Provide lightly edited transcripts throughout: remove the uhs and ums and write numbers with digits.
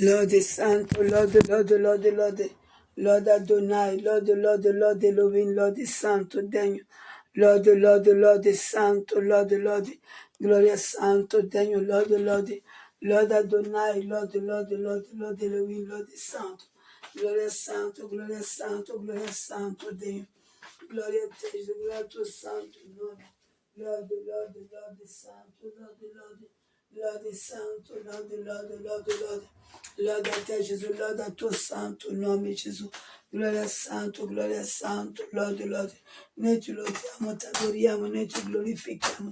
Lord is Santo, Lord, Lord, Lord, Lord, Lord Adonai, Lord, Lord, Lord Elohim, Lord is Santo, Daniel, Lord, Lord, Lord is Santo, Lord, Lord, Gloria Santo, Daniel, Lord, Lord, Lord Adonai, Lord, Lord, Lord, Lord Elohim, Lord is Santo, Gloria Santo, Gloria Santo, Gloria Santo, Daniel, Gloria a te, Gloria a tu Santo, Lord, Lord, Lord, Lord is Santo, Lord, Lord, Lord is Santo, Lord, Lord, Lord, Lord, Lord a te Gesù, Lord a tuo santo nome Gesù, gloria santo, Lord, Lord, noi ti lodiamo, ti adoriamo, noi ti glorifichiamo,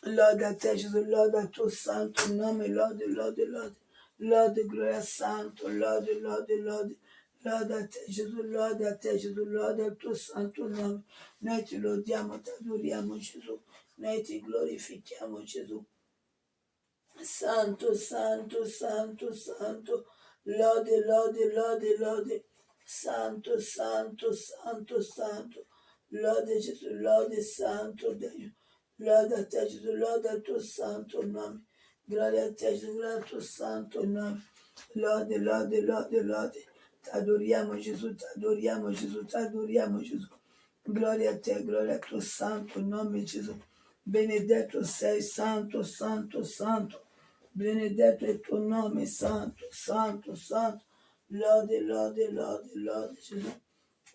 Lord a te Gesù, Lord a tuo santo nome, Lord, Lord, Lord, Lord, gloria santo, Lord, Lord, Lord, Lord a te Gesù, Lord a te Gesù, Lord a tuo santo nome, noi ti lodiamo, ti adoriamo Gesù, noi ti glorifichiamo Gesù. Santo, Santo, Santo, Santo, lode, lode, lode, lode, Santo, Santo, Santo, Santo, lode Gesù, lode Santo Dio, lode a te Gesù, lode a tuo santo nome, gloria a te Gesù, gloria al tuo santo nome, lode, lode, lode, lode, ti adoriamo Gesù, ti adoriamo Gesù, ti adoriamo Gesù, gloria a te, gloria al tuo santo nome Gesù, benedetto sei, santo, santo, santo, benedetto è il tuo nome, santo, santo, santo. Lode, lode, lode, lode, Gesù.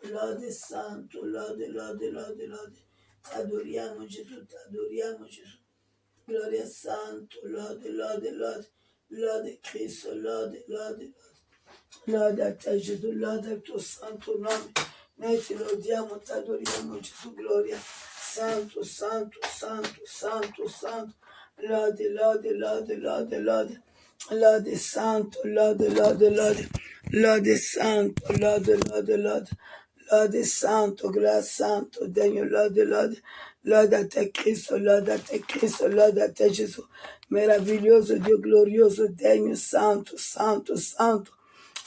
Lode santo, lode, lode, lode, lode. Ti adoriamo Gesù, ti adoriamo Gesù. Gloria santo, lode, lode, lode. Lode Cristo, lode, lode, lode. Lode a te Gesù, lode al tuo santo nome. Noi ti lodiamo, ti adoriamo Gesù, gloria. Santo, santo, santo, santo, santo. Lode, lode, lode, lode, lode. Lode santo, lode, lode, lode. Lode santo, lode, lode, lode. Lode santo, gloria santo, degno, lode, lode. Lode a te Cristo, lode a te Cristo, lode a te Gesù. Meraviglioso Dio, glorioso, degno, santo, santo, santo.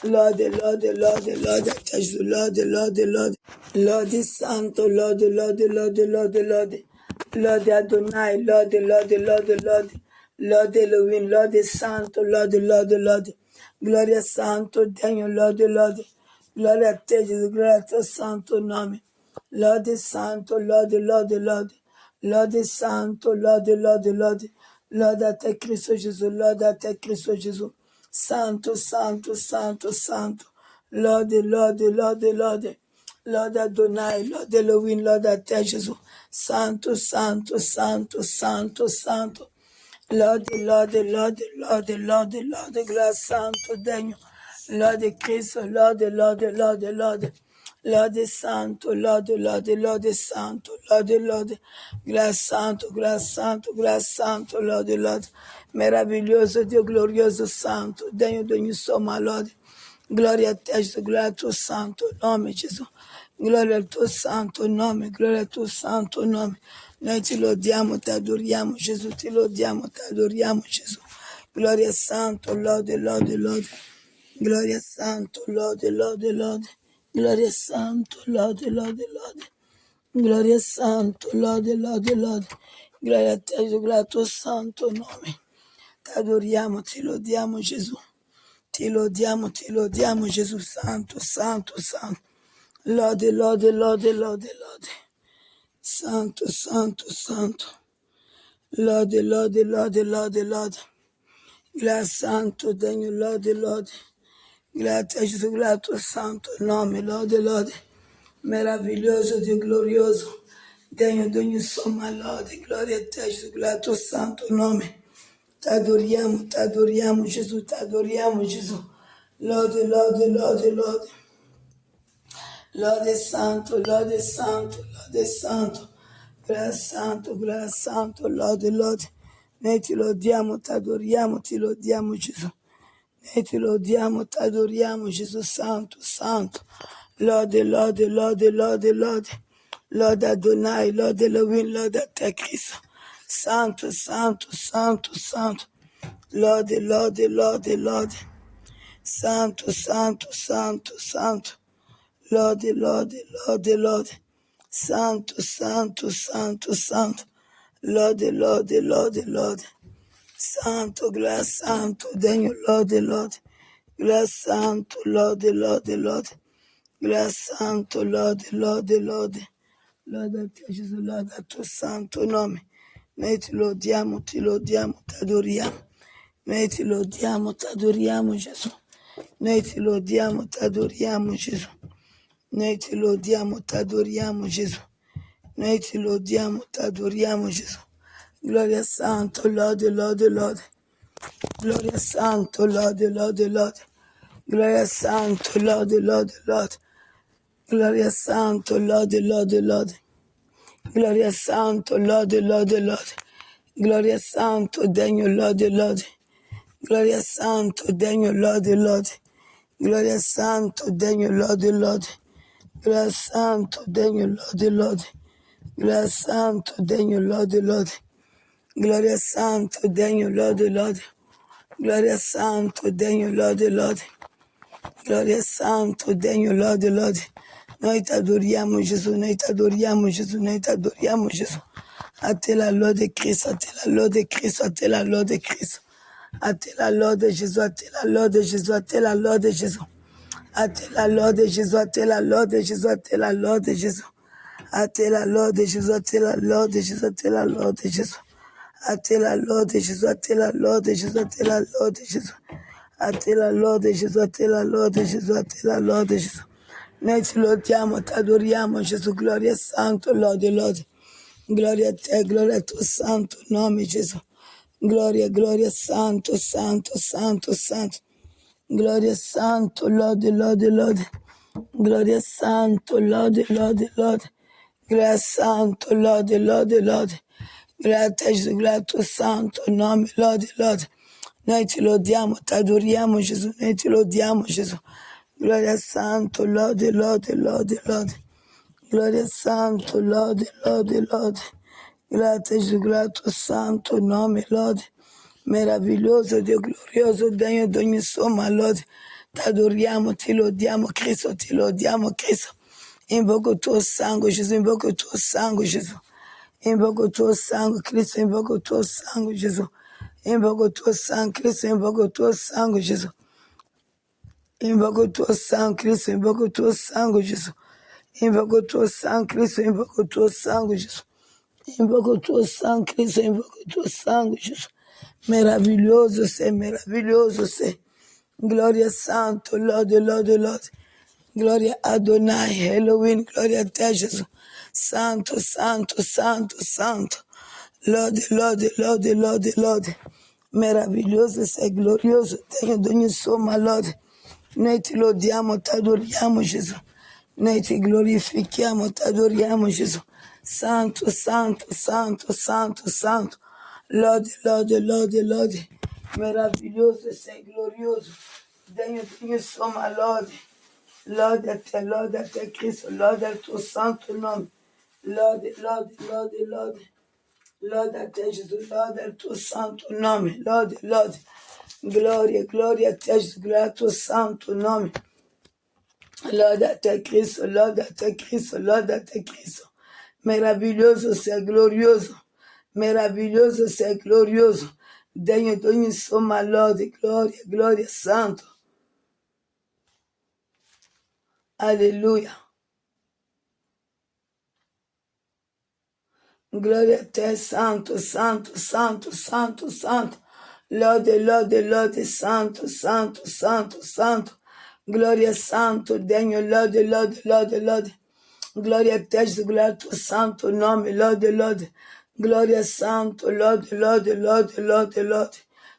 Lode, lode, lode, lode, Gesù, lode, lode, lode. Lode santo, lode, lode, lode, lode, lode. Lode Adonai, lode, lode, lode, lode. Lode Elohim, lode santo, lode, lode, lode. Gloria santo, degno, lode, lode. Gloria a te, Gesù, gloria al tuo santo nome. Lode santo, lode, lode, lode. Lode santo, lode, lode, lode. Lode a te Cristo Gesù, lode a te Cristo Gesù. Santo, santo, santo, santo. Lode, lode, lode, lode. Lode Adonai, lode Elohim, lode a te Gesù. Santo, santo, santo, santo, santo. Lode, lode, lode, lode, lode, lode, gloria santo, degno. Lode Cristo, lode, lode, lode, lode. Lode santo, lode, lode, lode santo, lode, lode, gloria santo, gloria santo, gloria santo, lode, lode. Meraviglioso Dio, glorioso santo, degno di ogni somma lode. Gloria a te Gesù, gloria al tuo santo nome Gesù. Gloria al tuo santo nome, gloria al tuo santo nome. Noi ti lodiamo, ti adoriamo Gesù, ti lodiamo, ti adoriamo Gesù. Gloria santo, lode, lode, lode. Gloria santo, lode, lode, lode. Gloria santo, lode, lode, lode. Gloria santo, lode, lode, lode. Gloria a te Gesù, gloria al tuo santo nome. Ti adoriamo, ti lodiamo Gesù. Ti lodiamo Gesù santo, santo, santo. Lode, lode, lode, lode, lode. Santo, santo, santo. Lode, lode, lode, lode, lode. Grazie santo, degno, lode, lode. Grazie a Gesù, grazie al tuo santo nome, lode, lode. Meraviglioso Dio glorioso, degno di ogni somma lode, gloria a te Gesù, grazie al tuo santo nome. Ti adoriamo Gesù, ti adoriamo Gesù. Lode, lode, lode, lode. Lode santo, lode santo, lode santo. Grazie santo, lode, lode. Noi ti lodiamo, ti lodiamo Gesù. Noi ti lodiamo, ti adoriamo Gesù santo, santo. Lode, lode, lode, lode, lode. Lode Adonai, lode Elohim, lode a te Cristo. Santo, santo, santo, santo. Lode, lode, lode, lode. Santo, santo, santo, santo. Lode, lode, lode, lode. Santo, santo, santo, santo. Lode, lode, lode, lode. Santo, gloria santo, degno, lode, lode. Gloria Santo, lode, lode, lode. Gloria Santo, lode, lode, lode. Lode a te Gesù, lode a tuo santo nome. Noi ti lodiamo, ti adoriamo. Noi ti lodiamo, ti adoriamo Gesù. Noi ti lodiamo, ti adoriamo Gesù. Noi ti lodiamo, ti adoriamo Gesù. Noi ti lodiamo, ti adoriamo Gesù. Gloria Santo, lode, lode, lode. Gloria Santo, lode, lode, lode. Gloria Santo, lode, lode, lode. Gloria Santo, lode, lode, lode. Gloria Santo, lode, lode, lode. Gloria Santo, degno, lode, lode. Gloria Santo, degno, lode, lode. Gloria Santo, degno, lode, lode. Gloria Santo, degno, lode, lode. Gloria Santo, degno, lode, lode. Gloria Santo, degno, lode, lode. Gloria Santo, degno, lode, lode. Gloria Santo, degno, lode, lode. Noi ti adoriamo Gesù, noi ti adoriamo Gesù, noi ti adoriamo Gesù. A te la lode Cristo, a te la lode Cristo, a te la lode Cristo. A te la lode Gesù, a te la lode Gesù, a te la lode Gesù. A te la lode Gesù, a te la lode Gesù, a te la lode Gesù. A te la lode Gesù, a te la lode Gesù, a te la lode Gesù. A te la lode Gesù, a te la lode Gesù, a te la lode Gesù. A te la lode Gesù, a te la lode Gesù, a te la lode Gesù. Noi ti lodiamo, ti adoriamo Gesù, gloria santo, lode, lode. Gloria a te, gloria al tuo santo nome Gesù. Gloria, gloria santo, santo, santo, santo. Gloria santo, lode, lode, lode. Gloria santo, lode, lode, lode. Gloria santo, lode, lode, lode. Gloria a te Gesù, gloria al tuo santo nome, lode, lode. Noi ti lodiamo, ti adoriamo Gesù, noi ti lodiamo Gesù. Gloria santo, lode, lode, lode, lode. Gloria santo, lode, lode, lode. Grazie Gesù, grazie tuo santo nome, lode. Meraviglioso, Dio glorioso, degno di ogni somma, lode. Ti adoriamo, ti lodiamo, Cristo, ti lodiamo, Cristo. Invoco il tuo sangue, Gesù, invoco il tuo sangue, Gesù. Invoco il tuo sangue, Cristo, invoco il tuo sangue, Gesù. Invoco il tuo sangue, Cristo, invoco il tuo sangue, Gesù. Invoco il tuo sangue, Cristo, invoco il tuo sangue, Gesù. Invoco il tuo sangue, Cristo, invoco il tuo sangue, Gesù. Invoco il tuo sangue, Cristo, invoco il tuo sangue, Gesù. Meraviglioso sei, meraviglioso sei. Gloria Santo, lode, lode, lode. Gloria Adonai, Elohim, gloria a te Gesù. Santo, santo, santo, santo. Lode, lode, lode, lode, lode. Meraviglioso sei, glorioso, degno di ogni somma lode. Noi ti lodiamo, ti adoriamo Gesù. Noi ti glorifichiamo, ti adoriamo Gesù. Santo, santo, santo, santo, santo. Lode, lode, lode, lode. Meraviglioso sei, glorioso. Degno di ogni somma lode. Lode a te Cristo, lode al tuo santo nome. Lode, lode, lode, lode. Lode a te Gesù, lode al tuo santo nome. Lode, lode. Gloria, gloria a te Gesù, gloria al tuo santo nome. Lode a te Cristo, lode a te Cristo, lode a te Cristo. Meraviglioso sei, glorioso. Meraviglioso sei, glorioso. Degno di ogni somma lode, gloria, gloria, santo. Alleluia. Gloria a te, santo, santo, santo, santo, santo. Lode, lode, lode, santo, santo, santo, santo. Gloria santo, degno, lode, lode, lode, lode. Gloria a te, Gesù, gloria al tuo santo nome, lode, lode. Gloria santo, lode, lode, lode, lode, lode.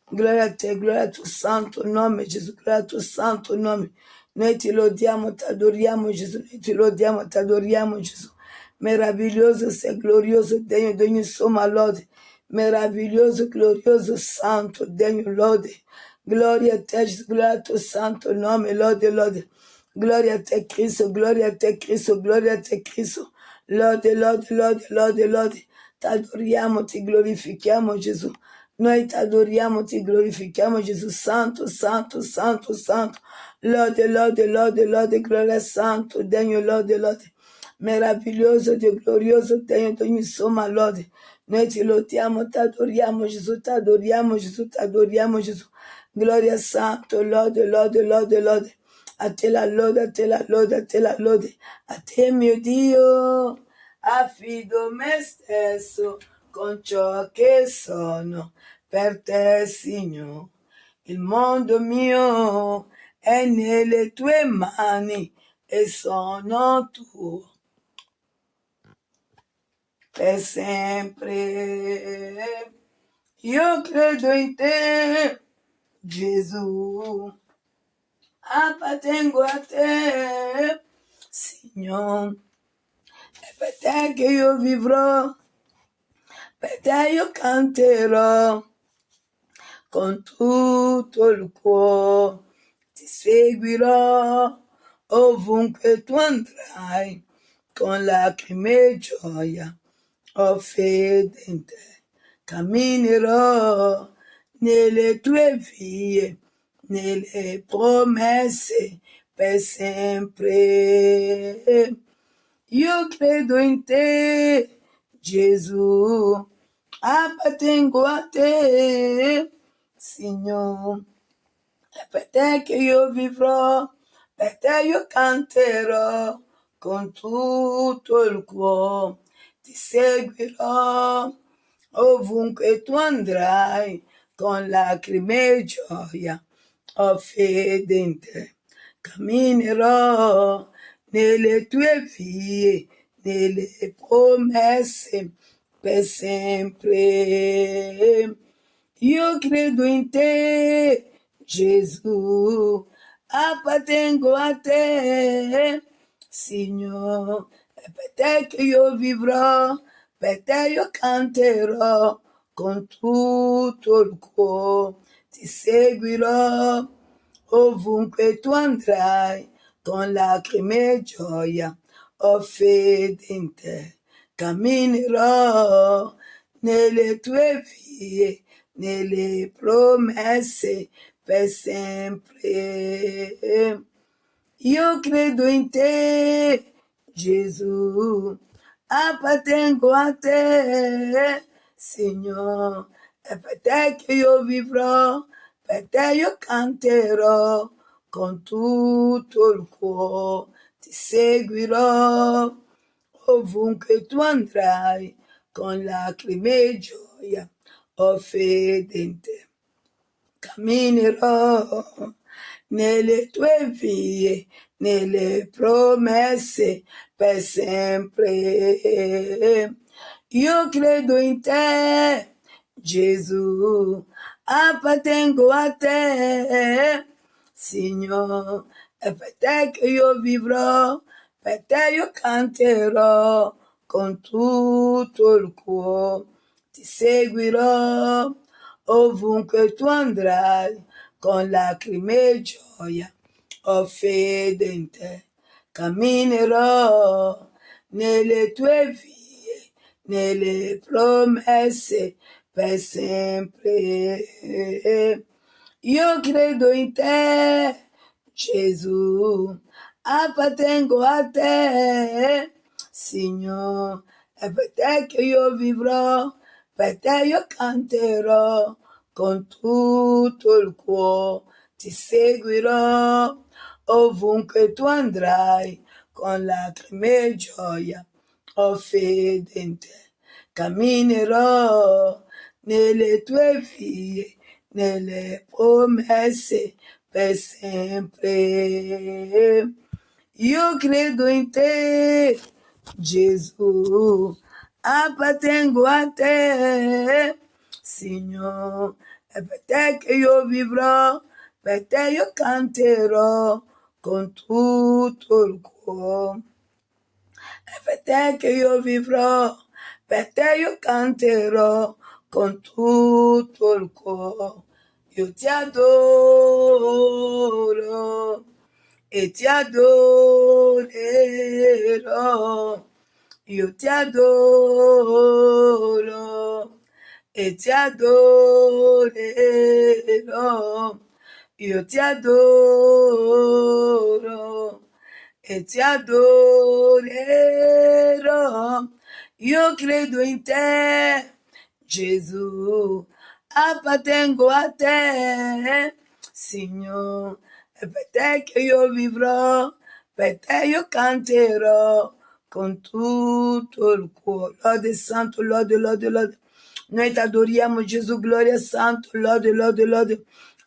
Gloria a te, gloria al tuo santo nome, Gesù, gloria al tuo santo nome. Noi ti lodiamo, ti adoriamo, Gesù, noi ti lodiamo, ti adoriamo, Gesù. Meraviglioso sei, glorioso, degno di ogni somma lode. Meraviglioso, glorioso, santo, degno lode. Gloria a te, Gesù, gloria al tuo santo nome, lode, lode. Gloria a te Cristo, gloria a te Cristo, gloria a te Cristo. Lode, lode, lode, lode, lode. Ti adoriamo, ti glorifichiamo Gesù. Noi ti adoriamo, ti glorifichiamo Gesù. Santo, santo, santo, santo. Lode, lode, lode, lode, gloria santo, degno, lode, lode. Meraviglioso, Dio glorioso, degno di ogni somma lode. Noi ti lodiamo, ti adoriamo Gesù, ti adoriamo Gesù, ti adoriamo Gesù. Gloria Santo, lode, lode, lode, lode. A te la lode, a te la lode, a te la lode. A te mio Dio, affido me stesso con ciò che sono per te, Signore. Il mondo mio è nelle tue mani e sono tuo per sempre. Io credo in te, Gesù, appartengo a te, Signore. È per te che io vivrò, per te io canterò con tutto il cuore. Ti seguirò ovunque tu andrai, con lacrime e gioia ho fede in te. Camminerò nelle tue vie, nelle promesse per sempre. Io credo in te, Gesù, appartengo a te, Signore. È per te che io vivrò, per te io canterò con tutto il cuore. Ti seguirò ovunque tu andrai, con lacrime e gioia ho fede in te. Camminerò nelle tue vie, nelle promesse per sempre. Io credo in te, Gesù, appartengo a te, Signore. È per te che io vivrò, per te io canterò con tutto il cuore. Ti seguirò ovunque tu andrai, con lacrime e gioia ho fede in te. Camminerò nelle tue vie, nelle promesse per sempre. Io credo in te, Gesù, appartengo a te, Signore. È per te che io vivrò, per te io canterò con tutto il cuore. Ti seguirò ovunque tu andrai, con lacrime e gioia ho fede in te. Camminerò nelle tue vie, nelle promesse per sempre. Io credo in te, Gesù, appartengo a te, Signore. È per te che io vivrò, per te io canterò con tutto il cuore. Ti seguirò ovunque tu andrai, con lacrime e gioia ho fede in te. Camminerò nelle tue vie, nelle promesse per sempre. Io credo in te, Gesù, appartengo a te, Signore. È per te che io vivrò, per te io canterò con tutto il cuore. Ti seguirò ovunque tu andrai, con lacrime e gioia ho fede in te. Camminerò nelle tue vie, nelle promesse per sempre. Io credo in te, Gesù, appartengo a te, Signore. È per te che io vivrò, per te io canterò con tutto il cuore. È per te che io vivrò, per te io canterò con tutto il cuore. Io ti adoro e ti adorerò. Io ti adoro e ti adorerò. Io ti adoro e ti adorerò. Io credo in te, Gesù, appartengo a te, Signore, e per te che io vivrò, per te io canterò con tutto il cuore. Lode santo, lode, lode, lode. Noi ti adoriamo Gesù, gloria santo, lode, lode, lode.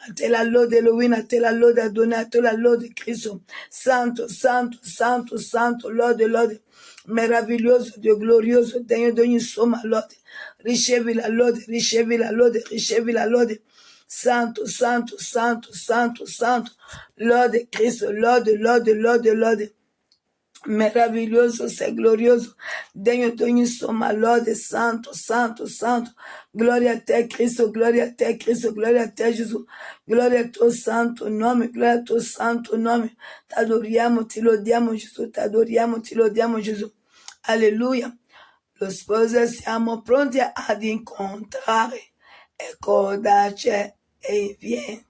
A te la lode Elohim, a te la lode Adonai, a te la lode Cristo. Santo, santo, santo, santo, lode, lode. Meraviglioso Dio, glorioso, degno di ogni somma lode. Ricevi la lode, ricevi la lode, ricevi la lode. Santo, santo, santo, santo, santo. Lode Cristo, lode, lode, lode, lode. Meraviglioso, sei glorioso, degno di ogni somma lode, santo, santo, santo. Gloria a te, Cristo, gloria a te, Cristo, gloria a te, Gesù. Gloria al tuo santo nome, gloria al tuo santo nome. Ti adoriamo, ti lodiamo, Gesù, ti adoriamo, ti lodiamo, Gesù. Alleluia. Lo sposo siamo pronti ad incontrare. Ecco da c'è e vieni.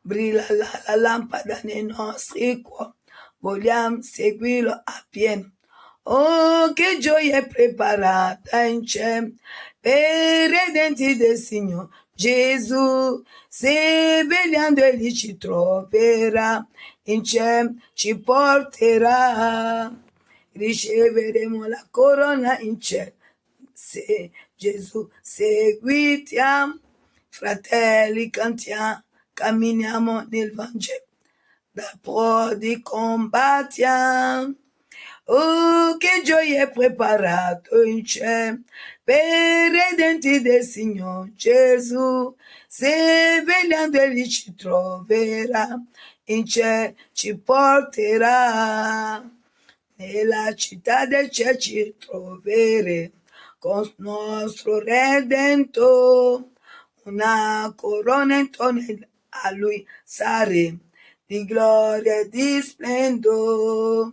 Brilla la lampada nei nostri cuori. Vogliamo seguirlo appieno. Oh, che gioia è preparata in cielo per i redenti del Signore Gesù. Se vegliando egli ci troverà, in cielo ci porterà. Riceveremo la corona in cielo. Se Gesù seguitiamo, fratelli cantiamo, camminiamo nel Vangelo. Da prodi combattiamo. Oh, che gioia è preparato in cielo per i redenti del Signore Gesù. Se vegliando egli ci troverà, in cielo ci porterà. Nella città del cielo ci troveremo con nostro Redentore. Una corona intorno a lui saremo di gloria e di splendore.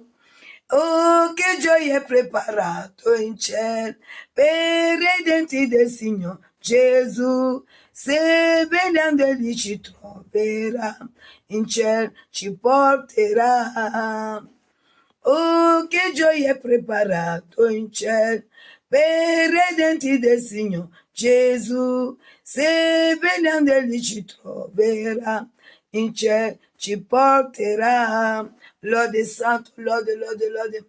Oh, che gioia è preparato in cielo per i redenti del Signore Gesù. Se vegliando egli ci troverà, in cielo ci porterà. Oh, che gioia è preparato in cielo per i redenti del Signore Gesù. Se vegliando egli ci troverà, in cielo ci porterà. Lode santo, lode, lode, lode.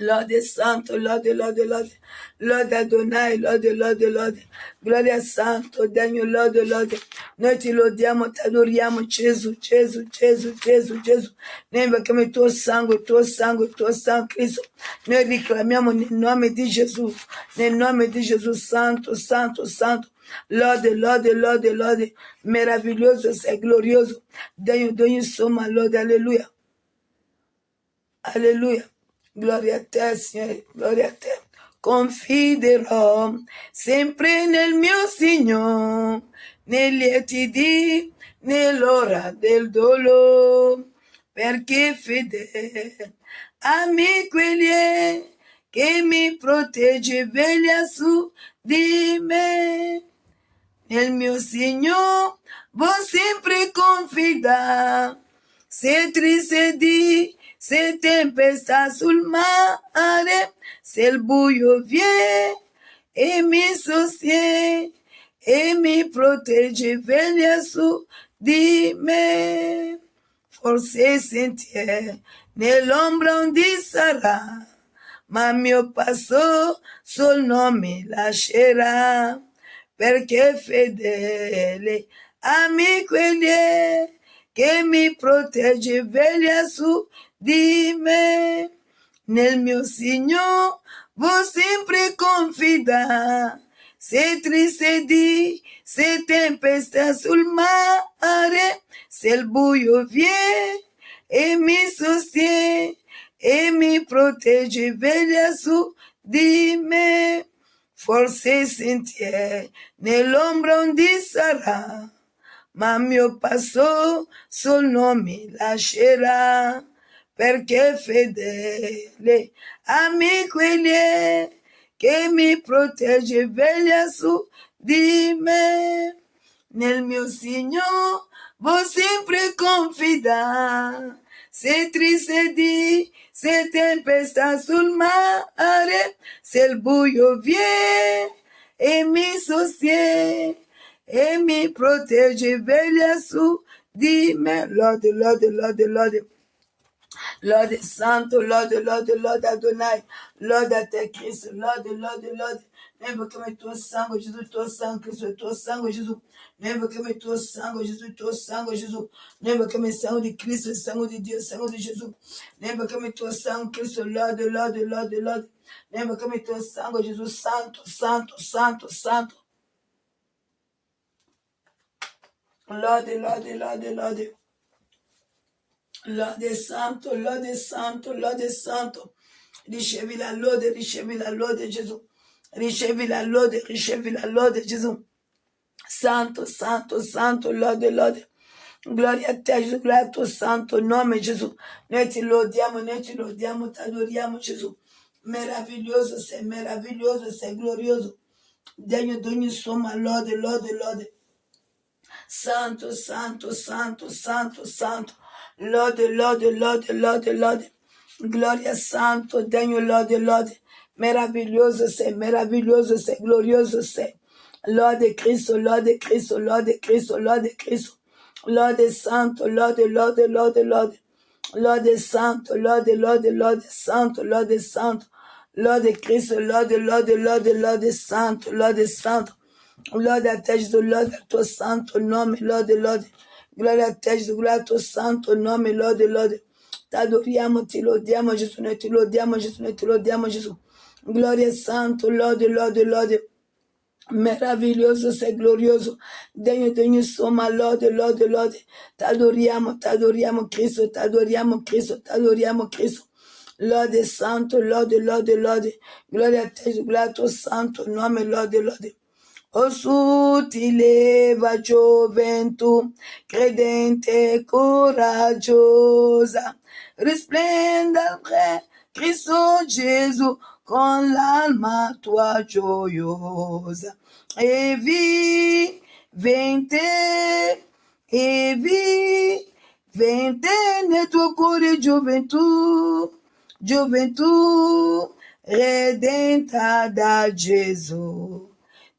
Lode santo, lode, lode, lode. Lode Adonai, lode, lode, lode. Gloria santo, degno, lode, lode. Noi ti lodiamo, ti adoriamo, Gesù, Gesù, Gesù, Gesù, Gesù. Noi invochiamo il tuo sangue, il tuo sangue, il tuo sangue, Cristo. Noi richiamiamo nel nome di Gesù, nel nome di Gesù, santo, santo, santo. Lode, lode, lode, lode. Meraviglioso, sei glorioso. Degno di ogni somma, lode, alleluia. Alleluia. Gloria a te, Signore, gloria a te. Confiderò sempre nel mio Signore, nei lieti di, nell'ora del dolore, perché fedele amico egli è, che mi protegge, veglia su di me. Nel mio Signore voglio sempre confidare, se triste di, se tempesta sul mare, se il buio viene e mi sostiene e mi protegge, veglia su di me. Forse sentieri nell'ombra onde sarà, ma mio passo sul nome lascerà, perché fedele amico egli è, che mi protegge, veglia su di me. Nel mio Signore voglio sempre confidare, se triste di, se tempesta sul mare, se il buio viene e mi sostiene e mi protegge, veglia su di me. Forse sentieri nell'ombra onde sarà, ma mio passo sul nome lascerà, perché fedele amico egli è, che mi protegge, veglia su di me. Nel mio Signore voglio sempre confidare, se triste di, se tempesta sul mare, se il buio viene e mi sostiene e mi protegge, veglia su Dimmi, lode, lode, lode, lode. Lode Santo, lode, lode, lode Adonai, lode a te Cristo, lode, lode, lode. Invoca-me teu sangue, Jesus, teu sangue, Cristo, teu sangue, Jesus. Invoca-me teu sangue, Jesus, teu sangue, Jesus. Invoca-me sangue de Cristo, sangue de Deus, sangue de Jesus. Invoca-me teu sangue, Cristo, lode, lode, lode, lode. Invoca-me teu sangue, Jesus, santo, santo, santo, santo. Lode, lode, lode, lode. Lode santo, lode santo, lode santo. Ricevi la lode, Gesù. Ricevi la lode, Gesù. Santo, santo, santo, lode, lode. Gloria a te, Gesù, gloria al tuo santo nome, Gesù. Noi ti lodiamo, ti adoriamo, Gesù. Meraviglioso sei glorioso. Degno di ogni somma, lode, lode, lode. Santo, santo, santo, santo, santo. Lode, lode, lode, lode, lode. Glória santo, degno lode, lode. Meraviglioso sei, glorioso sei. Lode Cristo, lode Cristo, lode Cristo, lode Cristo. Lode santo, lode, lode, lode, lode. Lode santo, lode, lode, lode santo, lode santo. Lode Cristo, lode, lode, lode, lode santo, lode santo. Lode a te, Gesù, lode al tuo santo nome, lode, lode. Gloria a te, Gesù, gloria al tuo santo nome, lode, lode. T'adoriamo, ti lodiamo, Gesù, noi ti lodiamo, Gesù, noi ti lodiamo, Gesù. Gloria santo, lode, lode, lode. Meraviglioso sei glorioso, degno di ogni somma, lode, lode, lode. T'adoriamo, Cristo, t'adoriamo, Cristo, t'adoriamo, Cristo. Lode santo, lode, lode, lode. Gloria a te, gloria al tuo santo nome, lode, lode. O su ti leva gioventù, credente coraggiosa, risplenda il Re, Cristo Gesù, con l'alma tua gioiosa. E vivente nel tuo cuore gioventù, gioventù redenta da Gesù.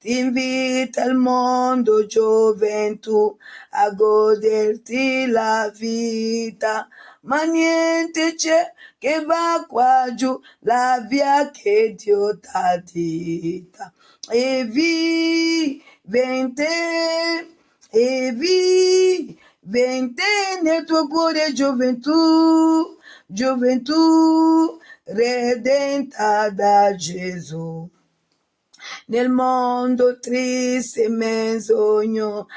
Ti invita il mondo, gioventù, a goderti la vita, ma niente c'è che va qua giù, la via che Dio t'ha dita. E vivente nel tuo cuore, gioventù, gioventù redenta da Gesù. Nel mondo triste e menzogno,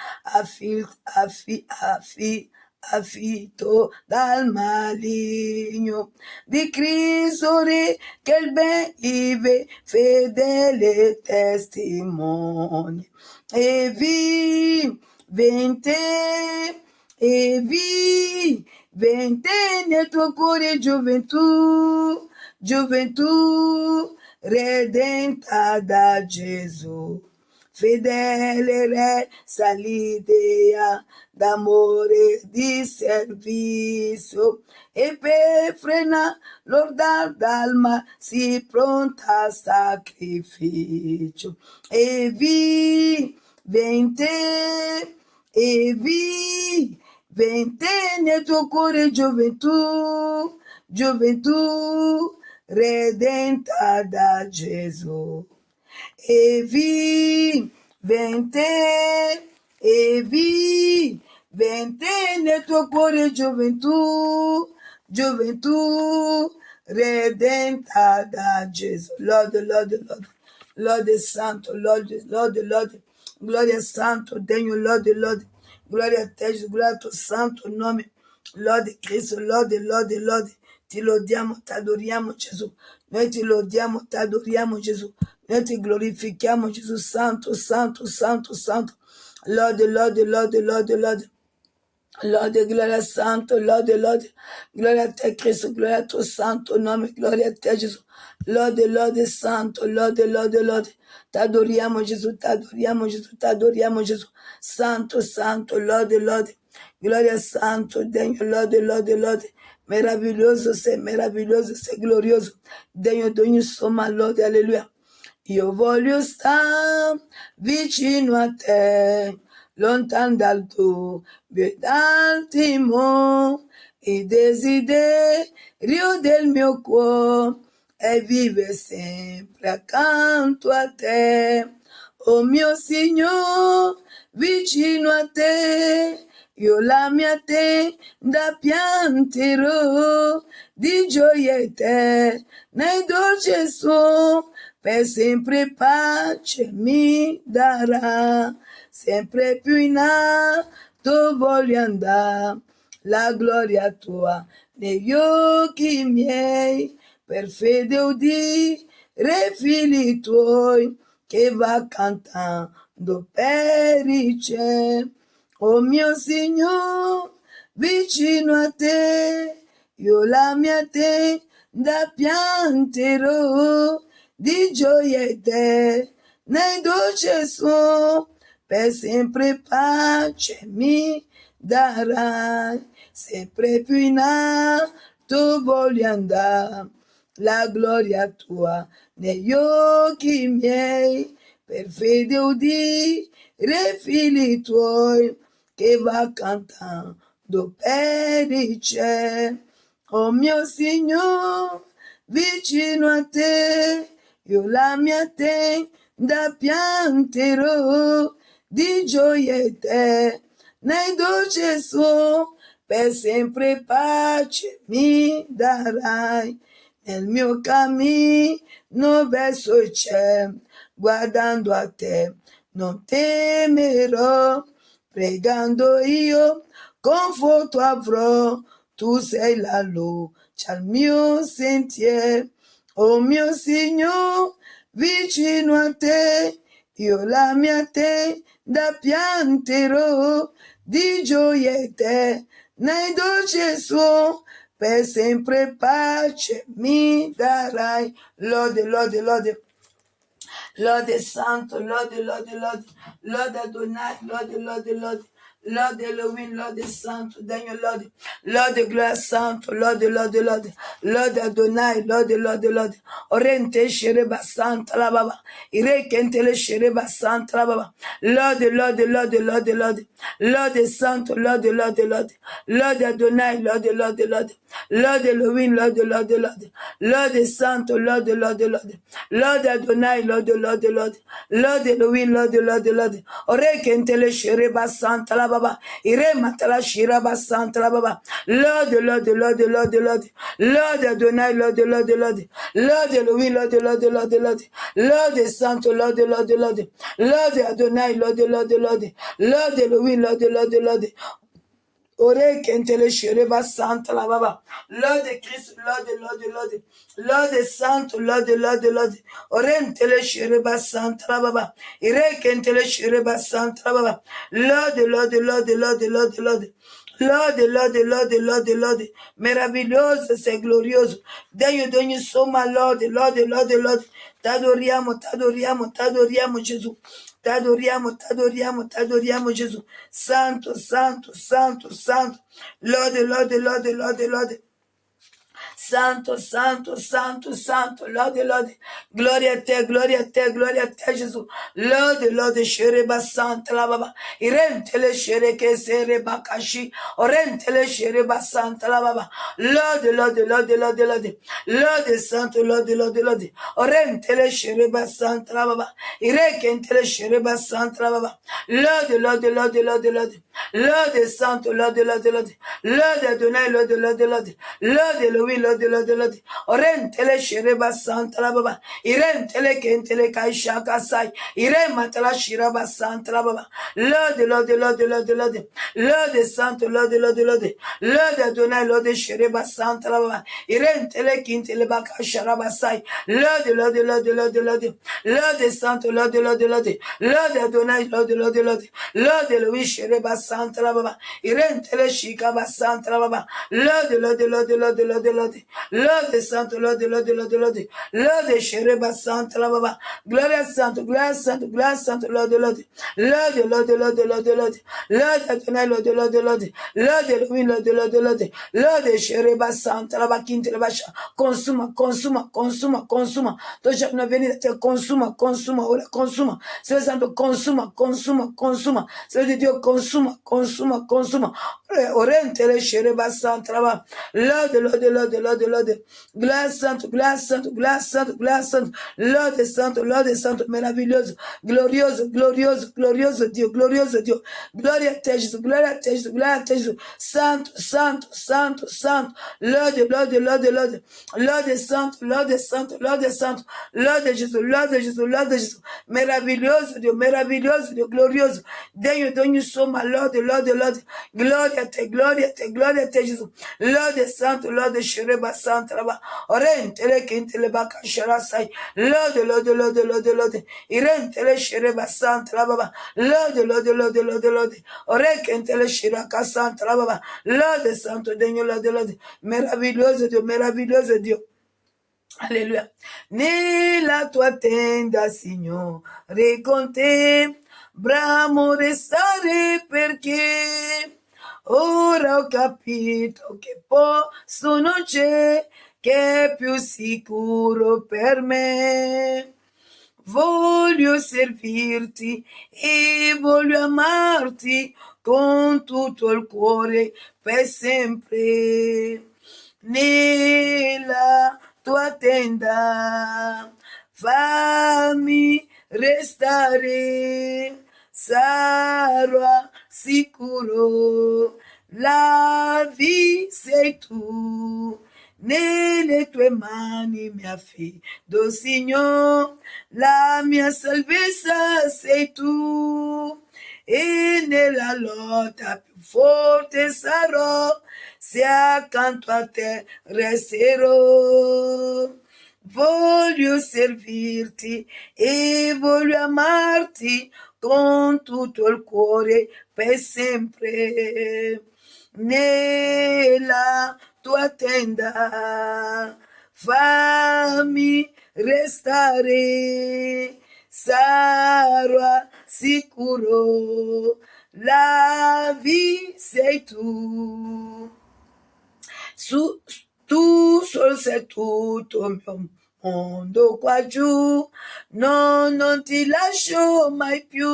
affitto dal maligno, di Cristo Re che il ben vive, fedele testimone. E vivente nel tuo cuore, gioventù, gioventù redenta da Gesù. Fedele resta l'idea d'amore, di servizio, e per frenare l'ordine dal male si pronta a sacrificio. E vivente nel tuo cuore, gioventù, gioventù redenta da Gesù. E vivente nel tuo cuore, gioventù, gioventù redenta da Gesù. Lode, lode, lode. Lode santo, lode, lode, lode. Gloria santo, degno, lode, lode. Gloria a te, Gesù, gloria al tuo santo nome. Lode Cristo, lode, lode, lode. Ti lodiamo, ti adoriamo, Gesù. Noi ti lodiamo, ti adoriamo, Gesù. Noi ti glorifichiamo, Gesù, santo, santo, santo, santo. Lode, lode, lode, lode, lode. Lode, gloria santo, lode, lode. Gloria a te, Cristo, gloria al tuo santo nome. Gloria a te, Gesù. Lode, lode, santo, lode, lode, lode. T'adoriamo, Gesù, t'adoriamo, Gesù, t'adoriamo, Gesù. Santo, santo, lode, lode. Gloria santo, degno, lode, lode, lode. Meraviglioso sei, glorioso. Degno di ogni somma, lode, alleluia. Io voglio stare vicino a te, lontano dal tuo, d'altimo, il desiderio del mio cuore è vivere sempre accanto a te. Oh mio Signore, vicino a te, io la mia tenda pianterò di gioia eterna e dolce suono, per sempre pace mi darà, sempre più in alto voglio andare, la gloria tua negli occhi miei, per fede udire figli tuoi, che va cantando per i cieli. Oh mio Signore, vicino a te, io la mia tenda pianterò di gioia eterna e dolce suono, per sempre pace mi darai, sempre più in alto voglio andare, la gloria tua negli occhi miei, per fede udire figli tuoi, che va cantando per i cieli. Oh mio Signore, vicino a te, io la mia tenda pianterò di gioia eterna e dolce suono, per sempre pace mi darai, nel mio cammino verso il cielo, guardando a te non temerò, pregando io conforto avrò, tu sei la luce al mio sentiero. Oh mio Signore, vicino a te, io la mia tenda pianterò di gioia eterna e dolce suono, per sempre pace mi darai. Lode, lode, lode. Lode Santo, lode, lode, lode, lode Adonai, lode, lode, lode. Lord Elohim, Lord Santo, Daniel, Lord Gloria Santo, Lord Adonai, Lord, Orente Shereba Santa la Baba, Irekentele Shereba Santa la Baba, Lord Santo, Lord Adonai, Lord Elohim, Lord Santo, Lord Adonai, Lord Elohim, Lord, Orekentele Shereba Santa la Baba, Irematala Shiraba Santa la Baba, Lord Adonai, Lord Elohim, Lord Santo, Lord Adonai, Lord Elohim, Lord, Ore kentele shereba santa la baba. Lord Christ, Lord Santo, Lord. Orentele shereba santa la baba. Ire kentele shereba santa la baba. Lord. Lord. Meraviglioso, sei glorioso. Degno di ogni somma, Lord. T'adoriamo, Gesù. T'adoriamo, Gesù. Santo. Lord. Santo, Lord. Gloria a te, Gesù. Lord, Shereba Santa la Baba. Irentele Shereke Sereba Kashi. Orentele Shereba Santa la Baba. Lord. Lord Santo, Lord. Orentele Shereba Santa la Baba. Irekentele Shereba Santa la Baba. Lord. Lord Santo, Lord. Lord Adonai, Lord. Lord Elohim, Lord. Orentele Shereba Santa la Baba. Irentele Kentele Kaishaka Sai. Irematala Shiraba Santa la Baba. Lord. Lord Santo, Lord. Lord Adonai, Lord Shereba Santa la Baba. Irentele Kintele Baka Sharaba Sai. Lord. Lord Santo, Lord. Lord Adonai, Lord. Lord Elohim Shereba Santa la Baba. Irentele Shikaba Santa la Baba. Lord. Lode santo, lode, lode, lode, lode. Lode Shereba Santa la Baba. Gloria Santo, Gloria Santo, Gloria Santo, lode, lode. Lode, lode, lode, lode, lode. Lode Adonai, lode, lode, lode. Lode Elohim, lode, lode, lode. Lode Shereba Santa la Bakinte la Basha. Consuma, consuma, consuma, consuma. Toi, chaque venir te consuma, consuma, ora consuma. C'est le Santo, consuma, consuma, consuma. C'est le Dieu, consuma, consuma, consuma. Orente le Shereba Santa la Baba. Lode, lode, lode, lode, lode. Glace Santo, glace Santo, glace Santo, glace Santo. Lode Santo, merveilleuse, glorioso, glorioso, glorioso Dio, glorioso Dio. Gloria a te Gesù, gloria a te Gesù, gloria a te Gesù. Santo, santo, santo, santo. Lode, lode, lode, lode. Lode Santo, lode Santo, lode Santo. Lode Gesù, lode Gesù, lode Gesù. Meraviglioso Dio, glorioso. Degno di ogni somma, lode, lode, lode. Gloria a te, gloria a te, gloria a te Gesù. Lode Santo, lode Shereba Santa, Raba. Orente le kinte le baka sharasai. Lode, lode, lode, lode, lode. Irente le Shereba Santa, Raba. Lode, lode, lode, lode, lode. Orekente le Shiraka Santa, Raba. Lode Santo, degno, lode, lode. Meraviglioso Dio, meraviglioso Dio. Alleluia. Nella tua tenda, Signore, con te bramo restare perché ora ho capito che posto non c'è che è più sicuro per me. Voglio servirti e voglio amarti con tutto il cuore per sempre. Nella tua tenda fammi restare, sarò sicuro, la vita sei tu. Nelle tue mani mi affido, Signore, la mia salvezza sei tu. E nella lotta più forte sarò, se accanto a te resterò. Voglio servirti e voglio amarti con tutto il cuore per sempre. Nella tua tenda fammi restare, sarò sicuro, la vita sei tu. Tu solo sei tutto il mio mondo qua giù, no, non ti lascio mai più.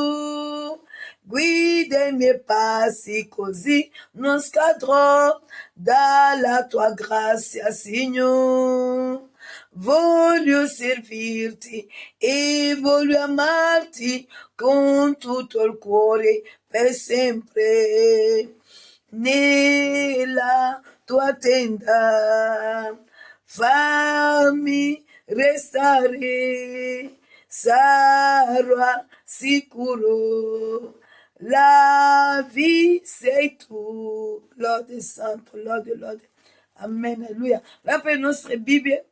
Guida i miei passi così non scadrò dalla tua grazia, Signore. Voglio servirti e voglio amarti con tutto il cuore per sempre. Nella tua tenda fammi restare, sarò sicuro, la vita sei tu. Lode Santo, lode, lode. Amen, alleluia. Apri le nostre Bibbie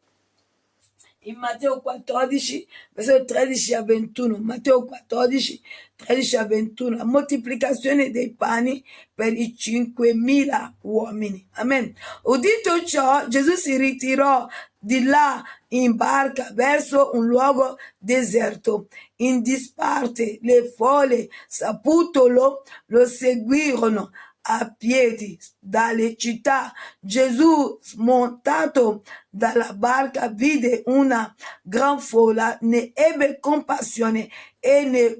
in Matteo 14, versetto 13 a 21. Matteo 14, 13 a 21. La moltiplicazione dei pani per i 5.000 uomini. Amen. Udito ciò, Gesù si ritirò di là in barca verso un luogo deserto. In disparte le folle, saputolo, lo seguirono a piedi dalle città. Gesù, smontato dalla barca, vide una gran folla, ne ebbe compassione e ne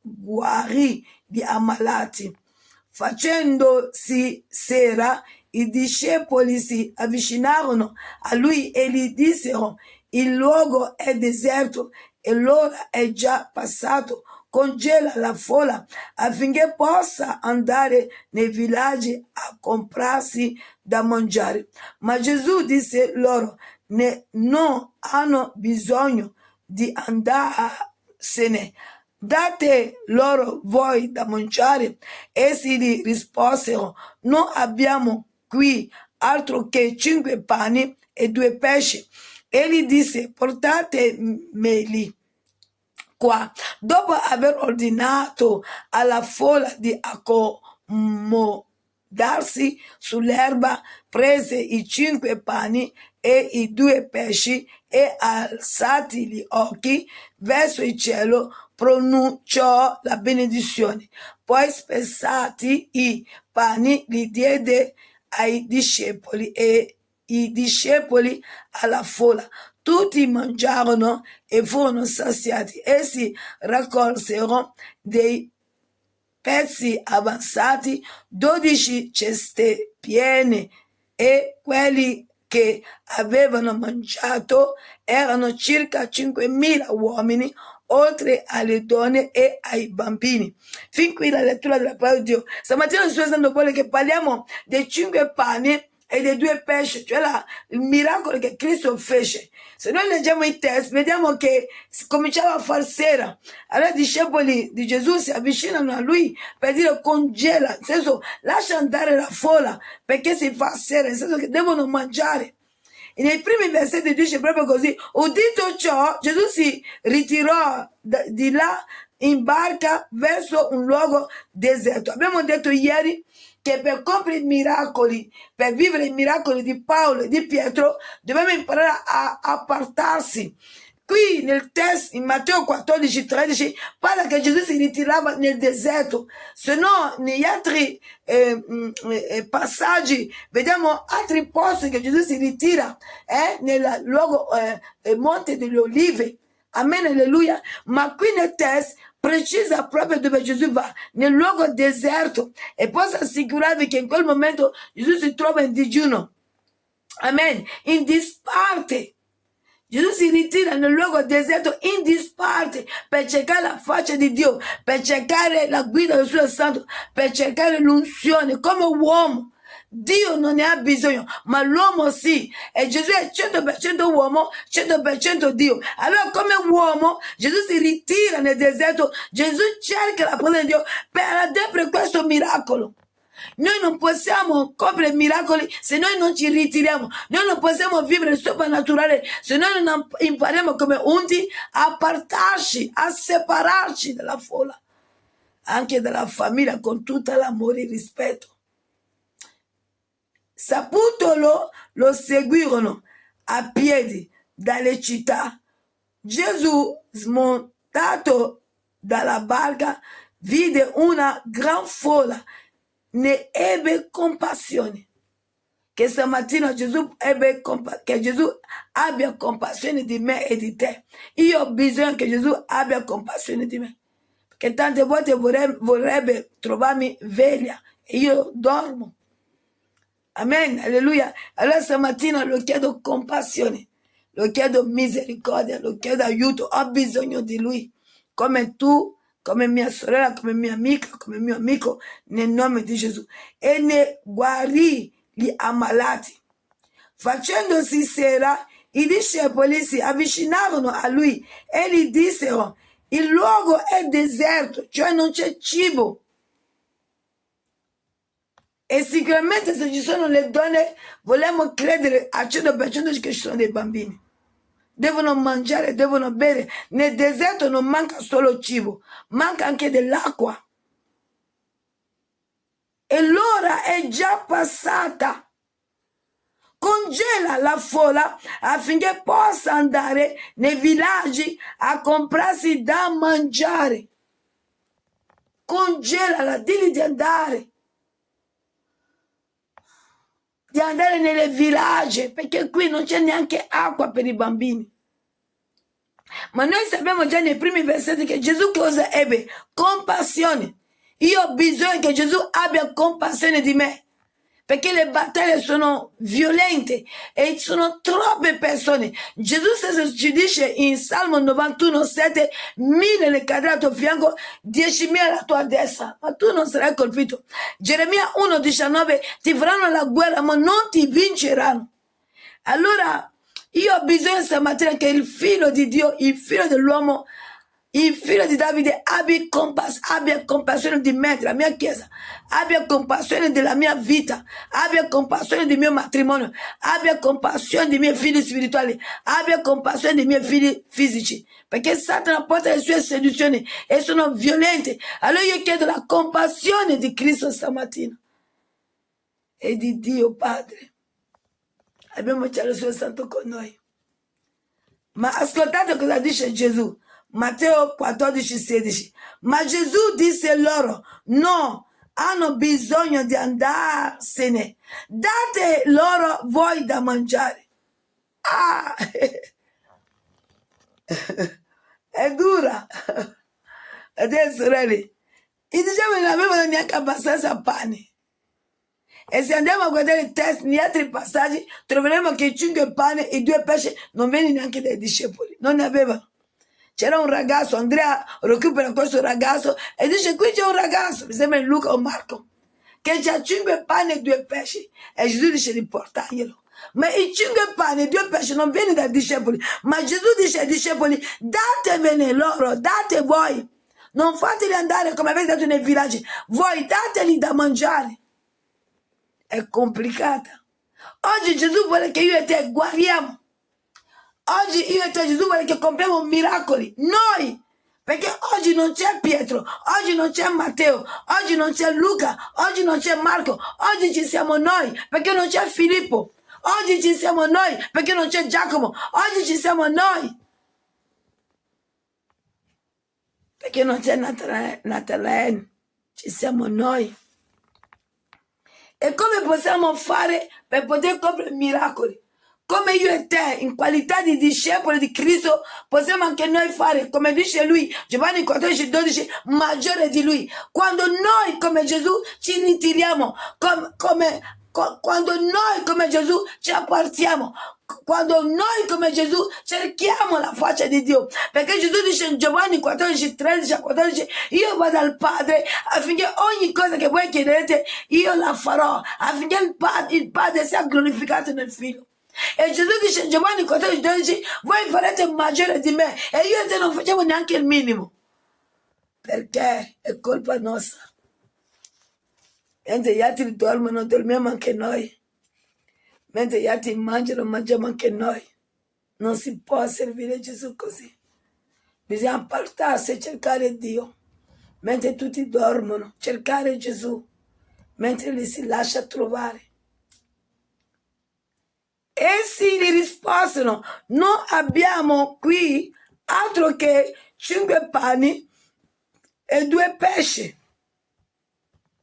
guarì gli ammalati. Facendosi sera, i discepoli si avvicinarono a lui e gli dissero: il luogo è deserto e l'ora è già passato. Congela la folla affinché possa andare nei villaggi a comprarsi da mangiare. Ma Gesù disse loro: non hanno bisogno di andarsene, date loro voi da mangiare. Essi gli risposero: non abbiamo qui altro che 5 pani e 2 pesci. Egli disse: portatemeli qua. Dopo aver ordinato alla folla di accomodarsi, darsi sull'erba, prese i 5 pani e i 2 pesci e alzati gli occhi verso il cielo pronunciò la benedizione. Poi spezzati i pani li diede ai discepoli e i discepoli alla folla. Tutti mangiarono e furono saziati. Essi raccolsero dei pezzi avanzati, 12 ceste piene, e quelli che avevano mangiato erano circa 5.000 uomini, oltre alle donne e ai bambini. Fin qui la lettura della parola di Dio. Stamattina il Signore Santo vuole che parliamo dei 5 pani e dei 2 pesci, cioè il miracolo che Cristo fece. Se noi leggiamo i testi, vediamo che cominciava a far sera. Allora i discepoli di Gesù si avvicinano a lui per dire congela, nel senso lascia andare la folla perché si fa sera, nel senso che devono mangiare. E nei primi versetti dice proprio così: udito ciò, Gesù si ritirò di là in barca verso un luogo deserto. Abbiamo detto ieri che per compiere i miracoli, per vivere i miracoli di Paolo e di Pietro, dobbiamo imparare a appartarsi. Qui nel testo, in Matteo 14, 13, parla che Gesù si ritirava nel deserto, se no negli altri passaggi vediamo altri posti che Gesù si ritira nel luogo Monte delle Olive. Amen, alleluia. Ma qui nel testo precisa proprio dove Gesù va, nel luogo deserto, e posso assicurarvi che in quel momento Gesù si trova in digiuno. Amen, in disparte. Gesù si ritira nel luogo deserto in disparte per cercare la faccia di Dio, per cercare la guida del suo santo, per cercare l'unzione come uomo. Dio non ne ha bisogno, ma l'uomo sì. E Gesù è 100% uomo, 100% Dio. Allora come uomo Gesù si ritira nel deserto, Gesù cerca la presenza di Dio per adempiere questo miracolo. Noi non possiamo compiere miracoli se noi non ci ritiriamo. Noi non possiamo vivere il soprannaturale se noi non impariamo come unti a appartarci, a separarci dalla folla, anche dalla famiglia, con tutto l'amore e il rispetto. Saputolo, lo seguirono a piedi dalle città. Gesù, smontato dalla barca, vide una gran folla, ne ebbe compassione. Che stamattina che Gesù abbia compassione di me e di te. Io ho bisogno che Gesù abbia compassione di me, perché tante volte vorrebbe trovarmi veglia e io dormo. Amen, alleluia. Allora stamattina lo chiedo compassione, lo chiedo misericordia, lo chiedo aiuto. Ho bisogno di lui, come tu, come mia sorella, come mia amica, come mio amico, nel nome di Gesù. E ne guarì gli ammalati. Facendosi sera, i discepoli si avvicinarono a lui e gli dissero: il luogo è deserto, cioè non c'è cibo. E sicuramente se ci sono le donne, vogliamo credere al 100% che ci sono dei bambini. Devono mangiare, devono bere. Nel deserto non manca solo cibo, manca anche dell'acqua. E l'ora è già passata. Congela la folla affinché possa andare nei villaggi a comprarsi da mangiare. Congelala, digli di andare nelle villaggi, perché qui non c'è neanche acqua per i bambini. Ma noi sappiamo già nei primi versetti che Gesù cosa ebbe? Compassione. Io ho bisogno che Gesù abbia compassione di me, perché le battaglie sono violente e sono troppe persone. Gesù stesso ci dice in Salmo 91:7: 1.000 ne cadranno al tuo fianco, 10.000 alla tua destra, ma tu non sarai colpito. Geremia 1:19: ti faranno la guerra, ma non ti vinceranno. Allora io ho bisogno stamattina che il figlio di Dio, il figlio dell'uomo, il figlio di Davide abbia compassione di me, della mia chiesa, abbia compassione della mia vita, abbia compassione del mio matrimonio, abbia compassione dei miei figli spirituali, abbia compassione dei miei figli fisici, perché Satana porta le sue seduzioni e sono violente. Allora io chiedo la compassione di Cristo stamattina. e di Dio Padre. Abbiamo già lo Spirito Santo con noi. Ma ascoltate cosa dice Gesù. Matteo 14,16. Ma Gesù disse loro, no, hanno bisogno di andarsene. Date loro voi da mangiare. Ah, è dura. Adesso, sorelle, i discepoli non avevano neanche abbastanza pane. E se andiamo a guardare il testo, negli altri passaggi, troveremo che i 5 pane e 2 pesci non vengono neanche dai discepoli, non ne avevano. C'era un ragazzo, Andrea recupera questo ragazzo e dice, qui c'è un ragazzo, mi sembra Luca o Marco, che ha 5 pane e 2 pesci. E Gesù dice di portarglielo. Ma i 5 pane e 2 pesci non vengono dai discepoli, ma Gesù dice ai discepoli, datevene loro, date voi. Non fateli andare come avete dato nei villaggi, voi dateli da mangiare. È complicata. Oggi Gesù vuole che io e te guariamo. Oggi io e te Gesù vuole che compiamo miracoli. Noi. Perché oggi non c'è Pietro, oggi non c'è Matteo, oggi non c'è Luca, oggi non c'è Marco, oggi ci siamo noi, perché non c'è Filippo. Oggi ci siamo noi, perché non c'è Giacomo. Oggi ci siamo noi. Perché non c'è Natanael. Ci siamo noi. E come possiamo fare per poter compiere miracoli? Come io e te, in qualità di discepoli di Cristo, possiamo anche noi fare, come dice lui, Giovanni 14,12, maggiore di lui. Quando noi, come Gesù, ci ritiriamo, quando noi, come Gesù, ci appartiamo, quando noi, come Gesù, cerchiamo la faccia di Dio. Perché Gesù dice in Giovanni 14, 13 a 14, io vado al Padre affinché ogni cosa che voi chiederete, io la farò, affinché il Padre sia glorificato nel Figlio. E Gesù dice in Giovanni 14, 12, voi farete maggiore di me, e io e te non facciamo neanche il minimo, perché è colpa nostra. Mentre gli altri dormono, dormiamo anche noi. Mentre gli altri mangiano, mangiamo anche noi. Non si può servire Gesù così. Bisogna appartarsi e cercare Dio. Mentre tutti dormono, cercare Gesù. Mentre li si lascia trovare. Essi gli risposero, non abbiamo qui altro che 5 pani e 2 pesci.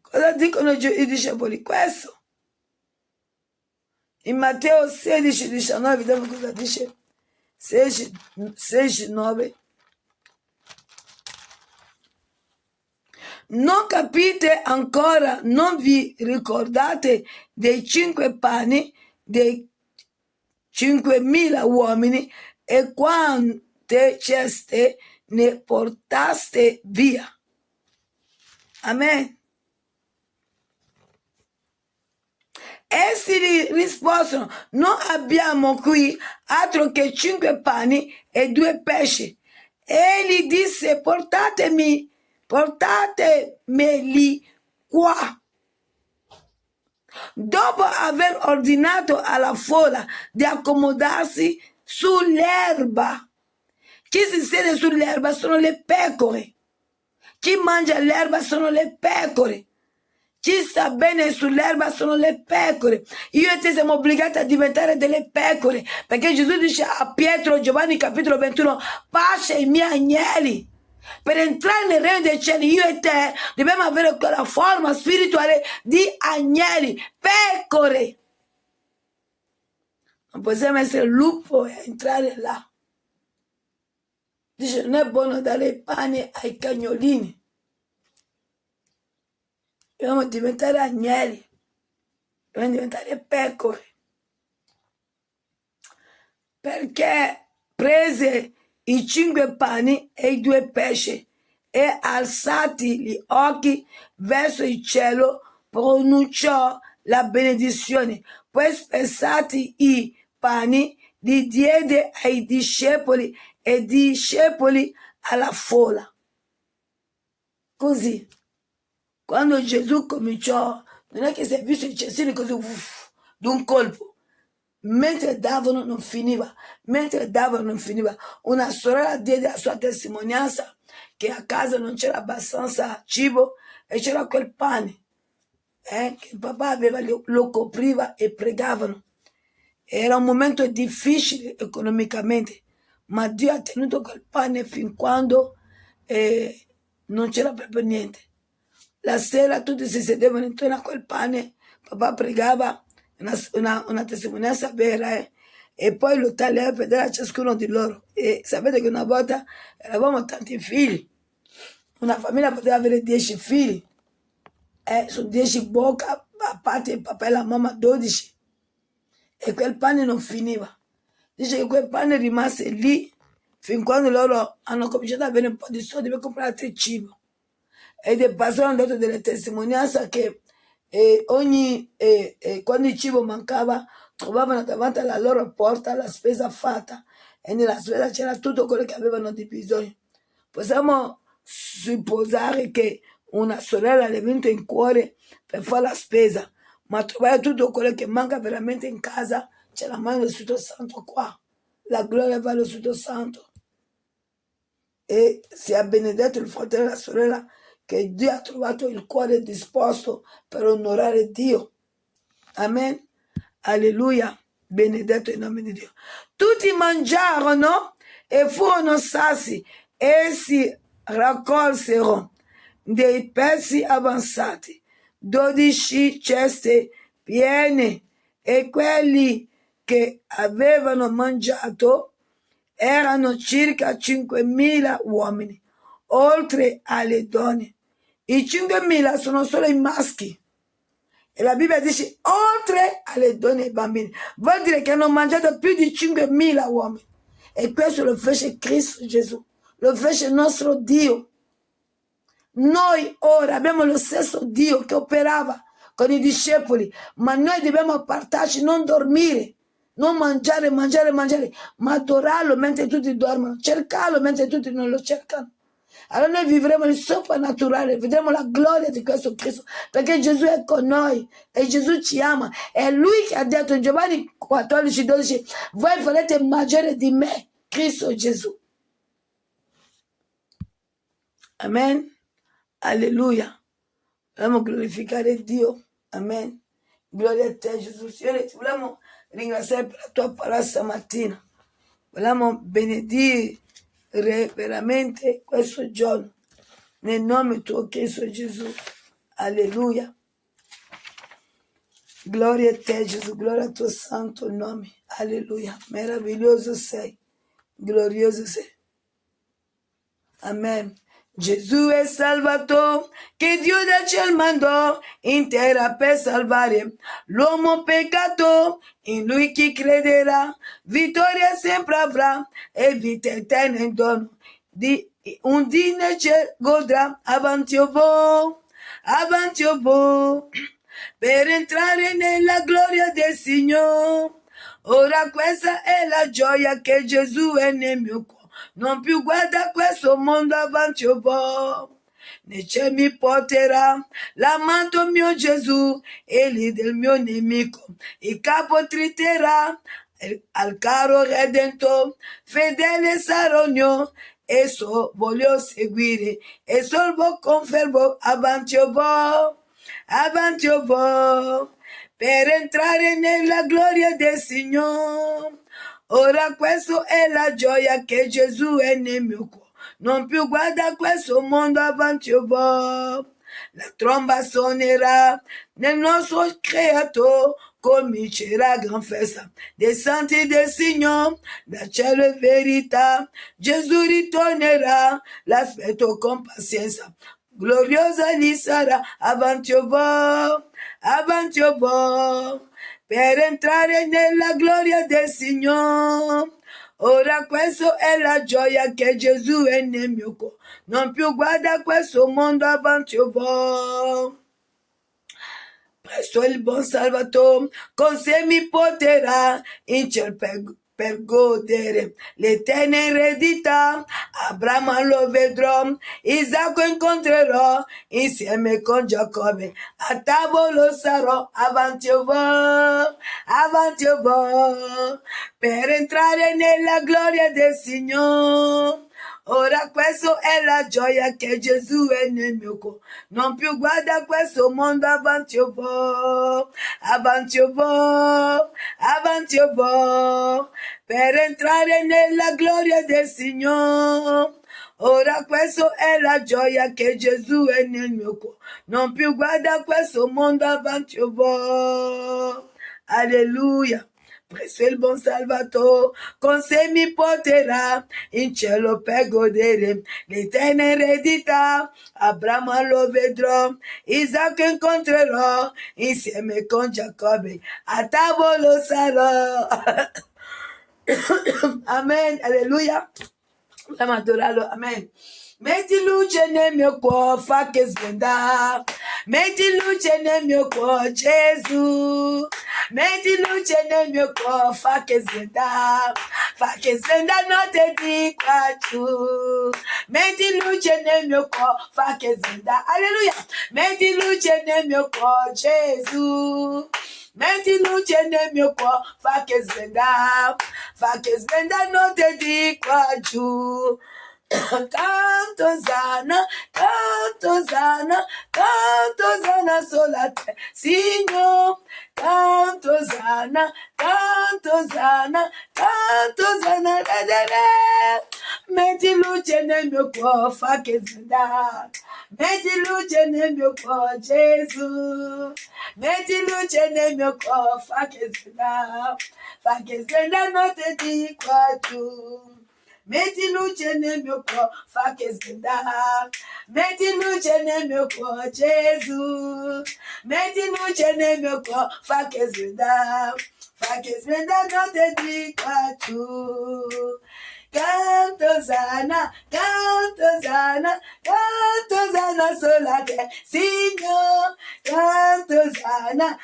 Cosa dicono i discepoli? Questo. In Matteo 16, 19, vediamo cosa dice. 16, 9. Non capite ancora, non vi ricordate dei 5 pani, dei 5.000 uomini e quante ceste ne portaste via. Amen. Essi gli risposero, non abbiamo qui altro che 5 pani e 2 pesci. Egli disse, portatemeli qua. Dopo aver ordinato alla folla di accomodarsi sull'erba. Chi si siede sull'erba sono le pecore. Chi mangia l'erba sono le pecore. Chi sta bene sull'erba sono le pecore. Io e te siamo obbligati a diventare delle pecore, perché Gesù dice a Pietro, Giovanni capitolo 21, pasce i miei agnelli. Per entrare nel regno dei cieli, io e te dobbiamo avere quella forma spirituale di agnelli, pecore. Non possiamo essere lupo e entrare là. Dice, non è buono dare il pane ai cagnolini. Dobbiamo diventare agnelli, dobbiamo diventare pecore. Perché prese i 5 pani e i 2 pesci e alzati gli occhi verso il cielo pronunciò la benedizione. Poi spezzati i pani li diede ai discepoli e i discepoli alla folla. Così. Quando Gesù cominciò, non è che si è visto i cestini così, d'un colpo. Mentre davano non finiva. Una sorella diede la sua testimonianza che a casa non c'era abbastanza cibo e c'era quel pane. che papà aveva, lo copriva e pregavano. Era un momento difficile economicamente, ma Dio ha tenuto quel pane fin quando non c'era proprio niente. La sera tutti si sedevano intorno a quel pane, papà pregava, una testimonianza vera, e poi lo tagliava per dare a ciascuno di loro. E sapete che una volta eravamo tanti figli, una famiglia poteva avere 10 figli, su 10 bocca, a parte il papà e la mamma 12, e quel pane non finiva. Dice che quel pane rimase lì fin quando loro hanno cominciato ad avere un po' di soldi per comprare altro cibo. Ed il pastore hanno dato delle testimonianze che quando il cibo mancava trovavano davanti alla loro porta la spesa fatta, e nella spesa c'era tutto quello che avevano di bisogno. Possiamo supposare che una sorella le è venuta in cuore per fare la spesa, ma trovare tutto quello che manca veramente in casa, c'è la mano del Spirito Santo qua. La gloria va allo Spirito Santo. E sia benedetto il fratello e la sorella, che Dio ha trovato il cuore disposto per onorare Dio. Amen. Alleluia. Benedetto il nome di Dio. Tutti mangiarono e furono sasi, e si raccolsero dei pezzi avanzati, 12 ceste piene, e quelli che avevano mangiato erano circa 5.000 uomini, oltre alle donne. I 5.000 sono solo i maschi. E la Bibbia dice oltre alle donne e ai bambini. Vuol dire che hanno mangiato più di 5.000 uomini. E questo lo fece Cristo Gesù. Lo fece il nostro Dio. Noi ora abbiamo lo stesso Dio che operava con i discepoli, ma noi dobbiamo appartarci, non dormire, non mangiare, ma adorarlo mentre tutti dormono, cercarlo mentre tutti non lo cercano. Allora noi vivremo il soprannaturale, vedremo la gloria di questo Cristo, perché Gesù è con noi e Gesù ci ama. È Lui che ha detto in Giovanni 14:12, voi farete mangiare di me, Cristo Gesù. Amen. Alleluia. Vogliamo glorificare Dio. Amen. Gloria a te, Gesù. Signore, ti vogliamo ringraziare per la tua parola stamattina. Vogliamo benedire veramente questo giorno. Nel nome tuo, Cristo Gesù. Alleluia. Gloria a te, Gesù. Gloria al tuo santo nome. Alleluia. Meraviglioso sei. Glorioso sei. Amen. Gesù è salvato, che Dio da cielo mandò in terra per salvare l'uomo peccato. In lui chi crederà, vittoria sempre avrà, e vita eterna in dono. Un dine godrà, avanti o vo, per entrare nella gloria del Signore. Ora questa è la gioia, che Gesù è nel mio cuore. Non più guarda questo mondo, avanti o vo. Nel cielo mi porterà l'amato mio Gesù, egli del mio nemico il capo triterà. Al caro Redentore fedele sarò io, e voglio seguire, e solvo con fervore, avanti o vo, per entrare nella gloria del Signore. Ora questo è la gioia, che Gesù è nel mio cuore. Non più guarda questo mondo, avanti o vo. La tromba suonerà nel nostro creatore, comincerà gran festa dei santi del Signore, da cielo e verità. Gesù ritornerà, l'aspetto con pazienza. Gloriosa gli sarà, avanti o vo, per entrare nella gloria del Signore. Ora questo è la gioia, che Gesù è nel mio cuore. Non più guarda questo mondo, avanti o vo. Presto il buon Salvatore con sé mi porterà in cielo per godere l'eterna eredità. Abramo lo vedrò, Isacco incontrerò, insieme con Giacobbe a tavolo sarò, avanti o vo, per entrare nella gloria del Signore. Ora questo è la gioia che Gesù è nel mio cuore. Non più guarda questo mondo, avanti io vo, avanti io vo, avanti io vo, per entrare nella gloria del Signore. Ora questo è la gioia che Gesù è nel mio cuore. Non più guarda questo mondo, avanti io vo. Alleluia. Presso il buon Salvatore, con sé mi porterà in cielo per godere l'eterna eredità. Abramo lo vedrò, Isacco incontrerò, insieme con Giacobbe a tavolo sarò. Amen, alleluia. Vogliamo adorarlo, amen. Metti luce nel mio cuore, fa che splenda. Metti luce nel mio cuore, Gesù. Metti luce nel mio cuore, fa che splenda. Fa che splenda notte di qua giù. Metti luce nel mio cuore, fa che splenda. Alleluia. Metti luce nel mio cuore, Gesù. Metti luce nel mio cuore, fa che splenda notte di qua giù. Canto sana, canto sana, canto sana sola te, Signore. Canto sana, canto sana, canto sana, metti luce nel mio cuore, fa che splenda. Metti luce nel mio cuore, Gesù. Metti luce nel mio cuore, fa che splenda notte di qua giù. Metti luce nel mio cuore, fa che splenda. Metti luce nel mio cuore, Gesù. Metti luce nel mio cuore, fa che splenda notte di qua giù. Canto sana, sola te, Signore. Canto sana,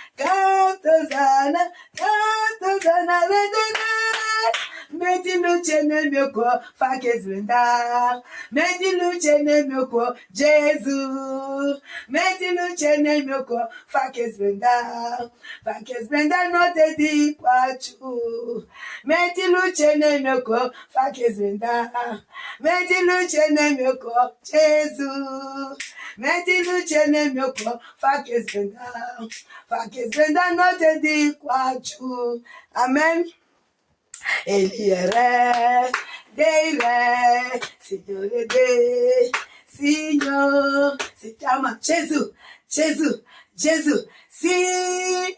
metti luce nel mio cuore, fa che splenda. Metti luce nel mio cuore, Gesù. Metti luce nel mio cuore, fa che splenda notte di qua giù. Metti luce nel mio cuore, fa che splenda. Metti luce nel mio cuore, Gesù. Metti luce nel mio cuore, fa che splenda notte di qua giù. Amen. Egli è re dei re, Signore dei Signore. Si chiama Gesù, Gesù, Gesù. Sì,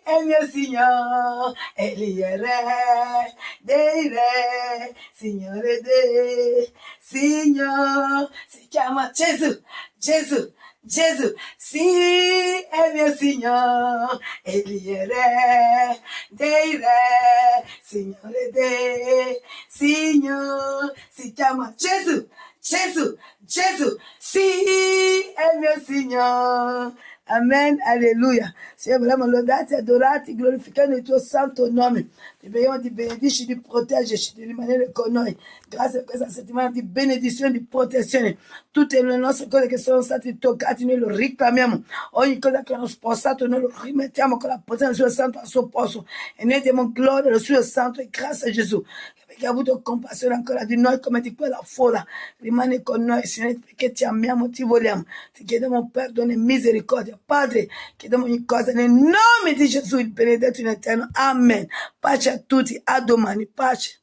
è mio Signore. Egli è re dei re, Signore dei Signore. Si chiama Gesù, Gesù, Gesù. Sì, è mio Signore. Egli è re dei re, Signore dei Signore. Si chiama Gesù, Gesù, Gesù. Sì, è mio Signore. Amen, alleluia. Signore, vogliamo lodarti, adorarti, glorificando il tuo santo nome. Ti preghiamo di benedici, di proteggerci, di rimanere con noi. Grazie a questa settimana di benedizione, di protezione. Tutte le nostre cose che sono state toccate, noi lo reclamiamo. Ogni cosa che hanno spostato, noi lo rimettiamo con la potenza del suo santo al suo posto. E noi diamo gloria al suo santo e grazie a Gesù. Che ha avuto compassione ancora di noi come di quella folla. Rimane con noi, Signore, perché ti amiamo, ti vogliamo. Ti chiediamo perdono e misericordia. Padre, chiediamo ogni cosa nel nome di Gesù, il benedetto in eterno. Amen. Pace a tutti, a domani. Pace.